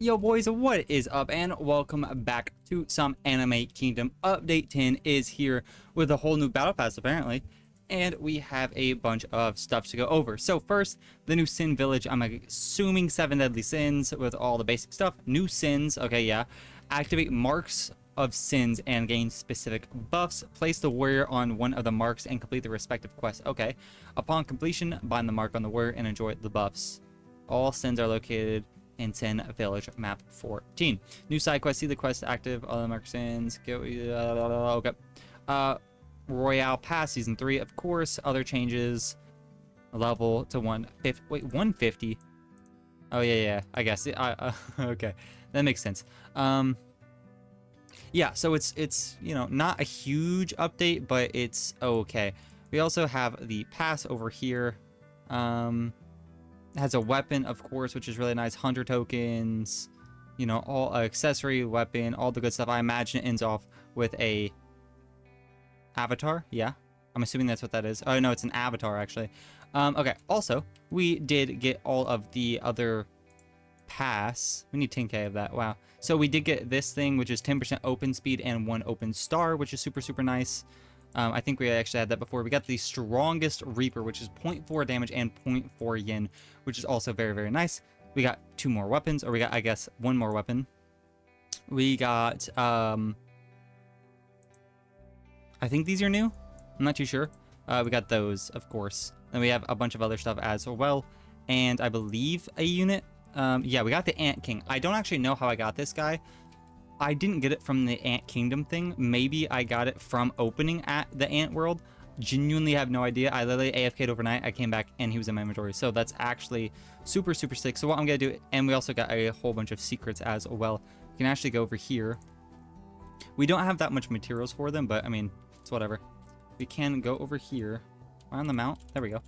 Yo boys, what is up and welcome back to some Anime Kingdom. Update 10 is here with a whole new battle pass apparently, and we have a bunch of stuff to go over. So first, the new sin village. I'm assuming 7 deadly sins with all the basic stuff. New sins, okay, yeah. Activate marks of sins and gain specific buffs. Place the warrior on one of the marks and complete the respective quest. Okay. Upon completion, bind the mark on the warrior and enjoy the buffs. All sins are located in Sin Village Map 14. New side quest. See the quest active. All the mark sins. Go. Okay. Royale Pass Season 3, of course. Other changes. Level to 150. Wait, 150? Oh, yeah. I guess. Okay. That makes sense. Yeah, so it's you know, not a huge update, but it's okay. We also have the pass over here. Has a weapon, of course, which is really nice. 100 tokens, you know, all accessory, weapon, all the good stuff. I imagine it ends off with a avatar. Yeah, I'm assuming that's what that is. Oh no, it's an avatar actually. Okay. Also, we did get all of the other pass. We need 10k of that. Wow. So we did get this thing, which is 10% open speed and 1 open star, which is super nice. I think we actually had that before. We got the strongest Reaper, which is 0.4 damage and 0.4 yen, which is also very nice. We got 2 more weapons, or we got, I guess, 1 more weapon. We got, I think these are new. I'm not too sure. We got those, of course. Then we have a bunch of other stuff as well. And I believe a unit. Yeah, we got the Ant King. I don't actually know how I got this guy. I didn't get it from the Ant Kingdom thing. Maybe I got it from opening at the Ant World. Genuinely have no idea. I literally AFK'd overnight. I came back and he was in my inventory. So that's actually super sick. So what I'm going to do, and we also got a whole bunch of secrets as well. We can actually go over here. We don't have that much materials for them, but I mean, it's whatever. We can go over here on the mount. There we go.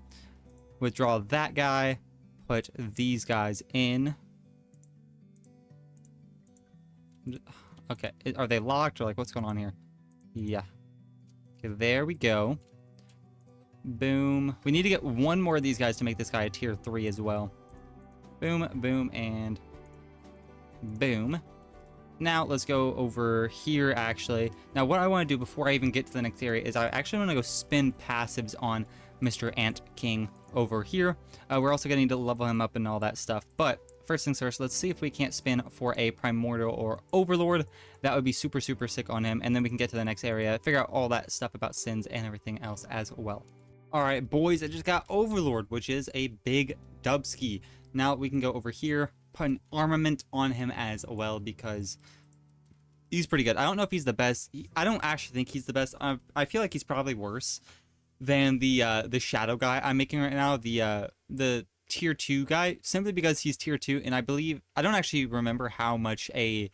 Withdraw that guy. Put these guys in. Okay, are they locked or like what's going on here? Yeah. Okay, there we go. Boom. We need to get 1 more of these guys to make this guy a tier 3 as well. Boom, and boom. Now let's go over here actually. Now what I want to do before I even get to the next area is I actually want to go spin passives on Mr. Ant King over here. We're also going to need to level him up and all that stuff, but first things first, let's see if we can't spin for a Primordial or Overlord. That would be super sick on him, and then we can get to the next area, figure out all that stuff about sins and everything else as well. Alright, boys, I just got Overlord, which is a big dubski. Now we can go over here, put an armament on him as well, because he's pretty good. I don't know if he's the best. I don't actually think he's the best. I feel like he's probably worse than the shadow guy I'm making right now, the tier 2 guy, simply because he's tier 2, and I believe I don't actually remember how much a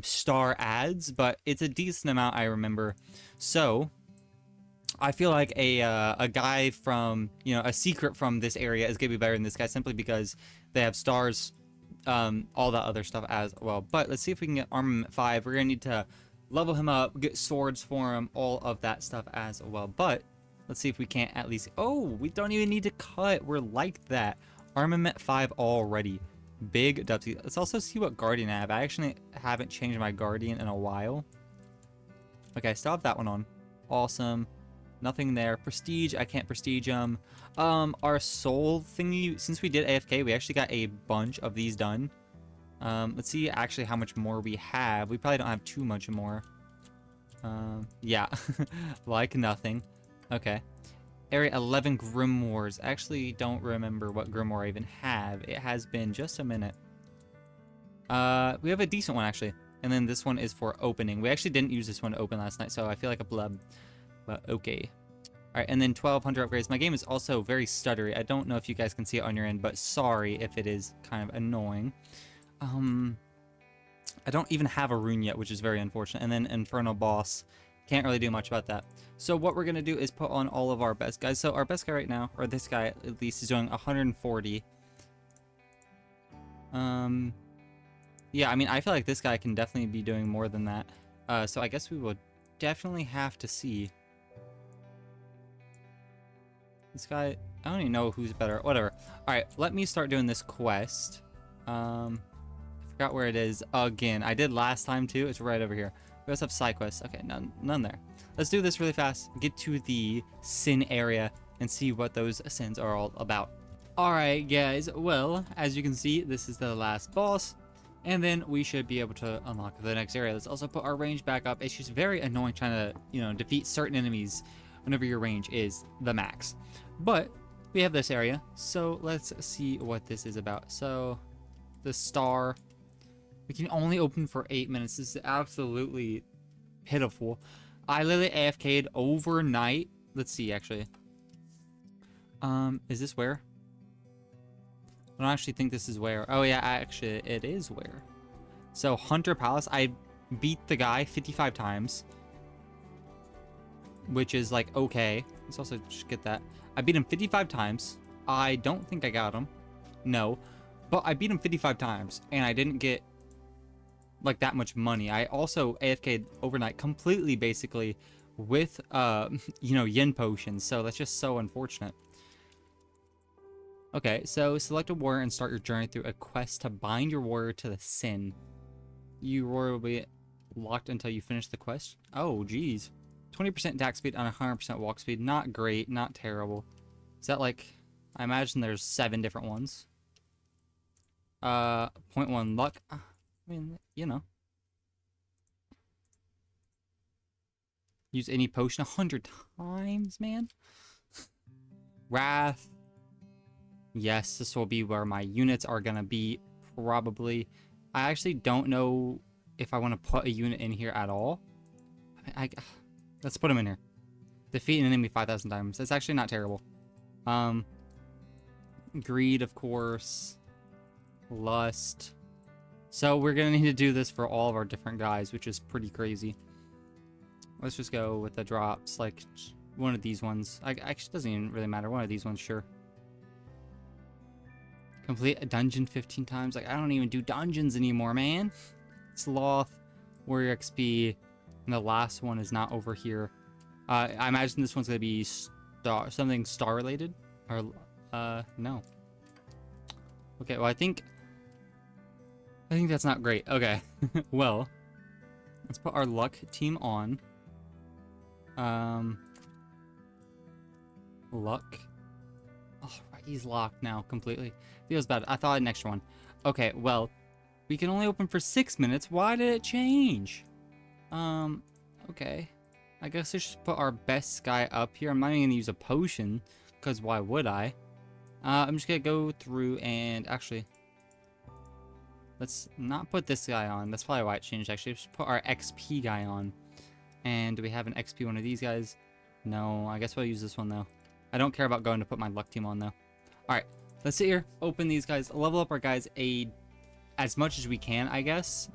star adds, but it's a decent amount I remember. So I feel like a guy from, you know, a secret from this area is gonna be better than this guy, simply because they have stars, all that other stuff as well. But let's see if we can get armament 5. We're gonna need to level him up, get swords for him, all of that stuff as well. But let's see if we can't at least... Oh, we don't even need to cut. We're like that. Armament 5 already. Big dubsy. Let's also see what Guardian I have. I actually haven't changed my Guardian in a while. Okay, I still have that one on. Awesome. Nothing there. Prestige, I can't prestige them. Our soul thingy, since we did AFK, we actually got a bunch of these done. Let's see actually how much more we have. We probably don't have too much more. Yeah, like nothing. Okay. Area 11 Grimoires. Actually, don't remember what Grimoire I even have. It has been just a minute. We have a decent one, actually. And then this one is for opening. We actually didn't use this one to open last night, so I feel like a blub. But okay. Alright, and then 1200 upgrades. My game is also very stuttery. I don't know if you guys can see it on your end, but sorry if it is kind of annoying. I don't even have a rune yet, which is very unfortunate. And then Infernal Boss. Can't really do much about that. So what we're going to do is put on all of our best guys. So our best guy right now, or this guy at least, is doing 140. Yeah, I mean, I feel like this guy can definitely be doing more than that. So I guess we will definitely have to see. This guy, I don't even know who's better. Whatever. Alright, let me start doing this quest. If Forgot where it is again. I did last time too. It's right over here. We also have side quests. Okay, none there. Let's do this really fast. Get to the sin area and see what those sins are all about. Alright guys, well, as you can see, this is the last boss. And then we should be able to unlock the next area. Let's also put our range back up. It's just very annoying trying to, you know, defeat certain enemies whenever your range is the max. But we have this area, so let's see what this is about. So, the star. We can only open for 8 minutes. This is absolutely pitiful. I literally AFK'd overnight. Let's see, actually. Is this where? I don't actually think this is where. Oh yeah, actually it is where. So Hunter Palace, I beat the guy 55 times. Which is like okay. Let's also just get that. I beat him 55 times. I don't think I got him. No. But I beat him 55 times and I didn't get like that much money. I also AFK'd overnight completely basically with you know, yen potions. So that's just so unfortunate. Okay, so select a warrior and start your journey through a quest to bind your warrior to the sin. Your warrior will be locked until you finish the quest. Oh, geez. 20% attack speed and 100% walk speed. Not great, not terrible. Is that like... I imagine there's 7 different ones. 0.1 luck. I mean, you know. Use any potion 100 times, man. Wrath. Yes, this will be where my units are gonna be, probably. I actually don't know if I want to put a unit in here at all. Let's put them in here. Defeat an enemy 5,000 times. That's actually not terrible. Greed, of course. Lust. So we're gonna need to do this for all of our different guys, which is pretty crazy. Let's just go with the drops, like one of these ones. Actually, doesn't even really matter. One of these ones, sure. Complete a dungeon 15 times. Like, I don't even do dungeons anymore, man. Sloth, Warrior XP, and the last one is not over here. I imagine this one's gonna be something star related, or no. Okay, well I think that's not great. Okay, well, let's put our luck team on. Luck. Oh, right, he's locked now completely. Feels bad. I thought I had an extra one. Okay, well, we can only open for 6 minutes. Why did it change? Okay. I guess I should put our best guy up here. I'm not even gonna use a potion, because why would I? I'm just gonna go through and actually, let's not put this guy on. That's probably why it changed, actually. Let's put our XP guy on. And do we have an XP one of these guys? No, I guess we'll use this one, though. I don't care about going to put my luck team on, though. Alright, let's sit here, open these guys, level up our guys as much as we can, I guess.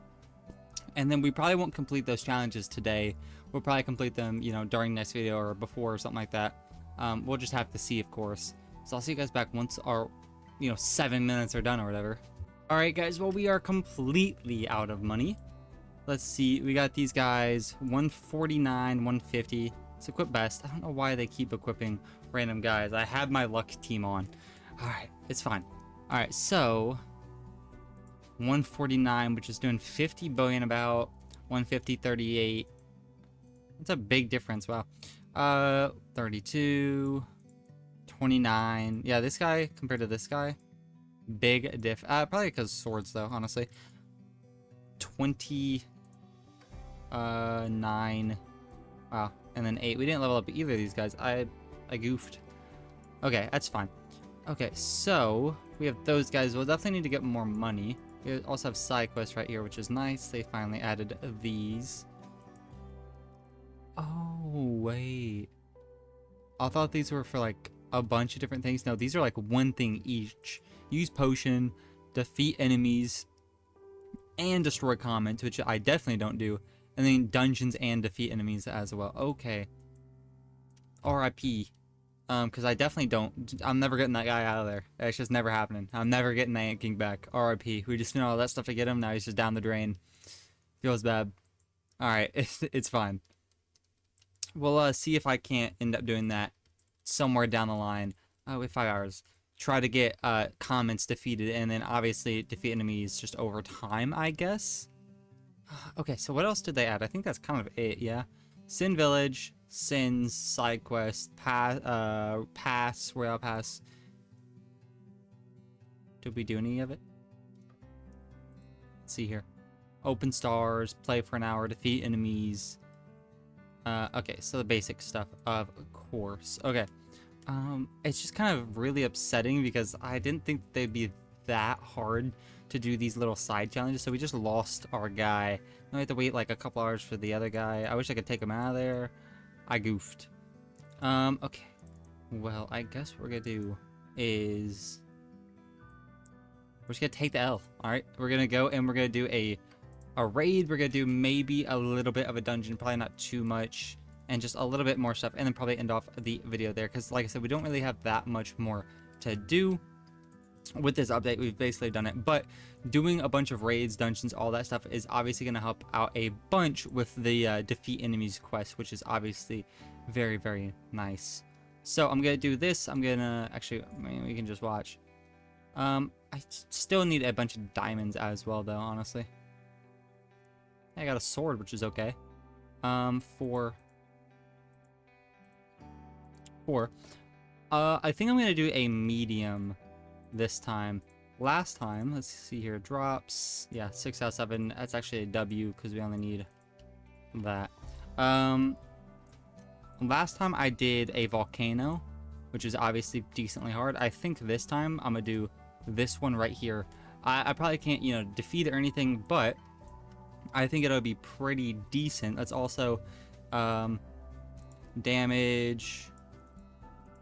And then we probably won't complete those challenges today. We'll probably complete them, you know, during next video or before or something like that. We'll just have to see, of course. So I'll see you guys back once our, you know, 7 minutes are done or whatever. Alright, guys, well, we are completely out of money. Let's see, we got these guys, 149, 150. Let's equip best. I don't know why they keep equipping random guys. I have my luck team on. Alright, it's fine. Alright, so 149, which is doing 50 billion about 150, 38. That's a big difference. Wow. 32, 29. Yeah, this guy compared to this guy, big diff. Probably because swords, though, honestly. 29. Wow. And then 8. We didn't level up either of these guys. I goofed. Okay, that's fine. Okay, so we have those guys. We'll definitely need to get more money. We also have side quests right here, which is nice. They finally added these. Oh, wait. I thought these were for like a bunch of different things. No, these are like one thing each. Use potion, defeat enemies, and destroy comments, which I definitely don't do. And then dungeons and defeat enemies as well. Okay. RIP. Because I definitely don't. I'm never getting that guy out of there. It's just never happening. I'm never getting that Ant King back. RIP. We just spent all that stuff to get him. Now he's just down the drain. Feels bad. Alright, it's fine. We'll see if I can't end up doing that somewhere down the line. Oh, we have 5 hours. try to get comments defeated, and then obviously defeat enemies just over time, I guess. Okay, so what else did they add? I think that's kind of it, yeah. Sin Village, Sins, side quest, pass, Royale Pass. Did we do any of it? Let's see here. Open stars, play for an hour, defeat enemies. Okay, so the basic stuff, of course. Okay. It's just kind of really upsetting because I didn't think they'd be that hard to do these little side challenges, so we just lost our guy. Now we have to wait like a couple hours for the other guy. I wish I could take him out of there. I goofed. Okay. Well, I guess what we're gonna do is we're just gonna take the L. Alright, we're gonna go and we're gonna do a raid. We're gonna do maybe a little bit of a dungeon, probably not too much, and just a little bit more stuff, and then probably end off the video there, because like I said, we don't really have that much more to do with this update. We've basically done it, but doing a bunch of raids, dungeons, all that stuff is obviously going to help out a bunch with the defeat enemies quest, which is obviously very, very nice. So I'm gonna do this. I'm gonna actually, I mean, we can just watch. I still need a bunch of diamonds as well, though, honestly. I got a sword, which is okay. Four. I think I'm gonna do a medium this time. Last time, let's see here, drops. Yeah, 6 out of 7. That's actually a W because we only need that. Last time I did a volcano, which is obviously decently hard. I think this time I'm gonna do this one right here. I probably can't, you know, defeat it or anything, but I think it'll be pretty decent. That's also damage.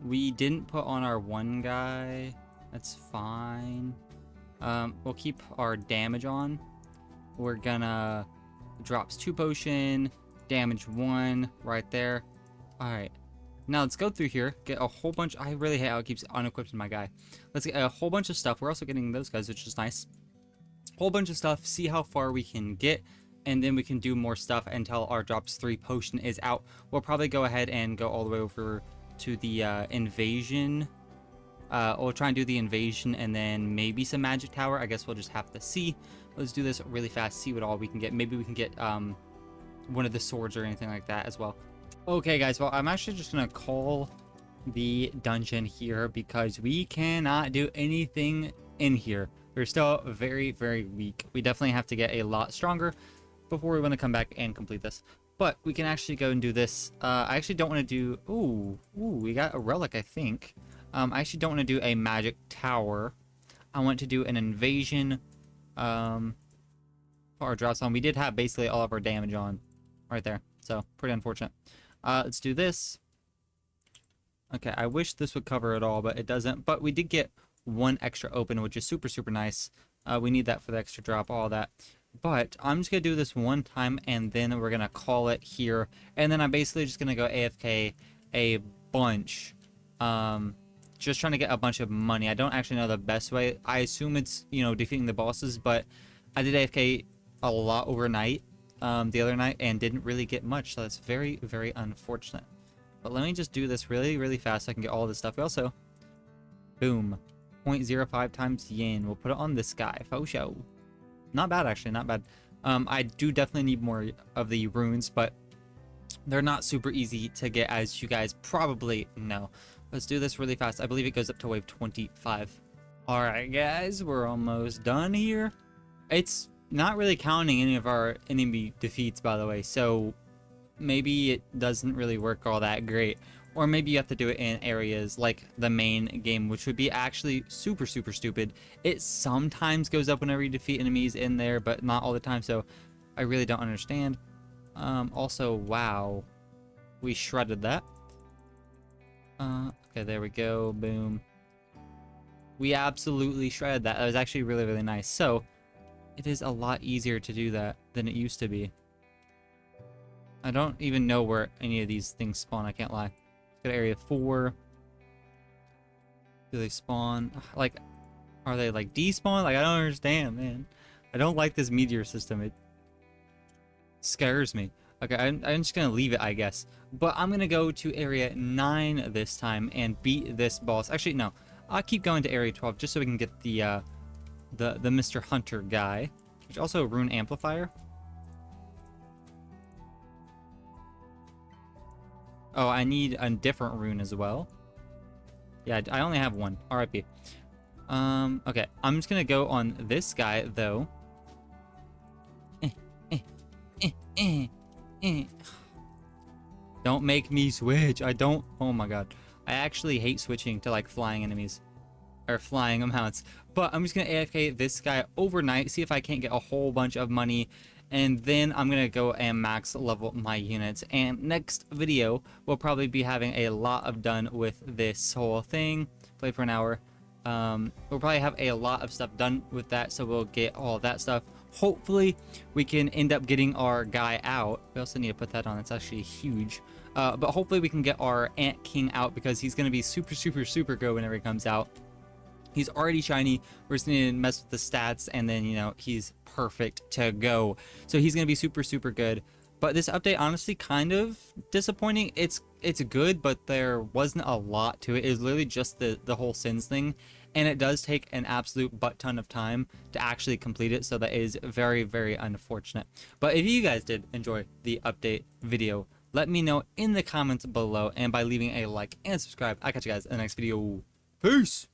We didn't put on our one guy. That's fine. We'll keep our damage on. We're gonna drops 2 potion, damage 1 right there. All right. Now let's go through here, get a whole bunch. I really hate how it keeps unequipping my guy. Let's get a whole bunch of stuff. We're also getting those guys, which is nice. Whole bunch of stuff. See how far we can get, and then we can do more stuff until our drops 3 potion is out. We'll probably go ahead and go all the way over to the invasion. We'll try and do the invasion and then maybe some magic tower. I guess we'll just have to see. Let's do this really fast, see what all we can get. Maybe we can get one of the swords or anything like that as well. Okay guys, well, I'm actually just gonna call the dungeon here because we cannot do anything in here. We're still very, very weak. We definitely have to get a lot stronger before we want to come back and complete this. But we can actually go and do this. I actually don't want to do... Ooh, we got a relic, I think. I actually don't want to do a magic tower. I want to do an invasion for our drop zone. We did have basically all of our damage on right there. So, pretty unfortunate. Let's do this. Okay, I wish this would cover it all, but it doesn't. But we did get 1 extra open, which is super, super nice. We need that for the extra drop, all that. But I'm just going to do this one time, and then we're going to call it here. And then I'm basically just going to go AFK a bunch. Just trying to get a bunch of money. I don't actually know the best way. I assume it's, you know, defeating the bosses, but I did AFK a lot overnight, the other night, and didn't really get much. So that's very, very unfortunate. But let me just do this really, really fast so I can get all this stuff. We also, boom, 0.05 times yen. We'll put it on this guy. Faux show. Not bad, actually, not bad. I do definitely need more of the runes, but they're not super easy to get, as you guys probably know. Let's do this really fast. I believe it goes up to wave 25. All right, guys, we're almost done here. It's not really counting any of our enemy defeats, by the way, so maybe it doesn't really work all that great. Or maybe you have to do it in areas like the main game, which would be actually super, super stupid. It sometimes goes up whenever you defeat enemies in there, but not all the time, so I really don't understand. Also, wow, we shredded that. Okay, there we go, boom. We absolutely shredded that. That was actually really, really nice. So, it is a lot easier to do that than it used to be. I don't even know where any of these things spawn, I can't lie. Got area 4. Do they spawn? Like, are they like despawn? Like, I don't understand, man. I don't like this meteor system. It scares me. Okay, I'm just gonna leave it, I guess. But I'm gonna go to area 9 this time and beat this boss. Actually, no. I'll keep going to Area 12 just so we can get the Mr. Hunter guy. Which also Rune Amplifier. Oh, I need a different rune as well. Yeah, I only have one. RIP. Okay. I'm just gonna go on this guy, though. Don't make me switch. I don't... Oh my god. I actually hate switching to, like, flying enemies. Or flying amounts. But I'm just gonna AFK this guy overnight, see if I can't get a whole bunch of money, and then I'm gonna go and max level my units. And next video we'll probably be having a lot of done with this whole thing. Play for an hour. We'll probably have a lot of stuff done with that, so we'll get all that stuff. Hopefully we can end up getting our guy out. We also need to put that on. It's actually huge. But hopefully we can get our Ant King out, because he's gonna be super good whenever he comes out. He's already shiny. We're just going to mess with the stats, and then, you know, he's perfect to go. So he's going to be super good. But this update, honestly, kind of disappointing. It's good, but there wasn't a lot to it. It was literally just the whole sins thing. And it does take an absolute butt ton of time to actually complete it. So that is very unfortunate. But if you guys did enjoy the update video, let me know in the comments below. And by leaving a like and subscribe. I'll catch you guys in the next video. Peace!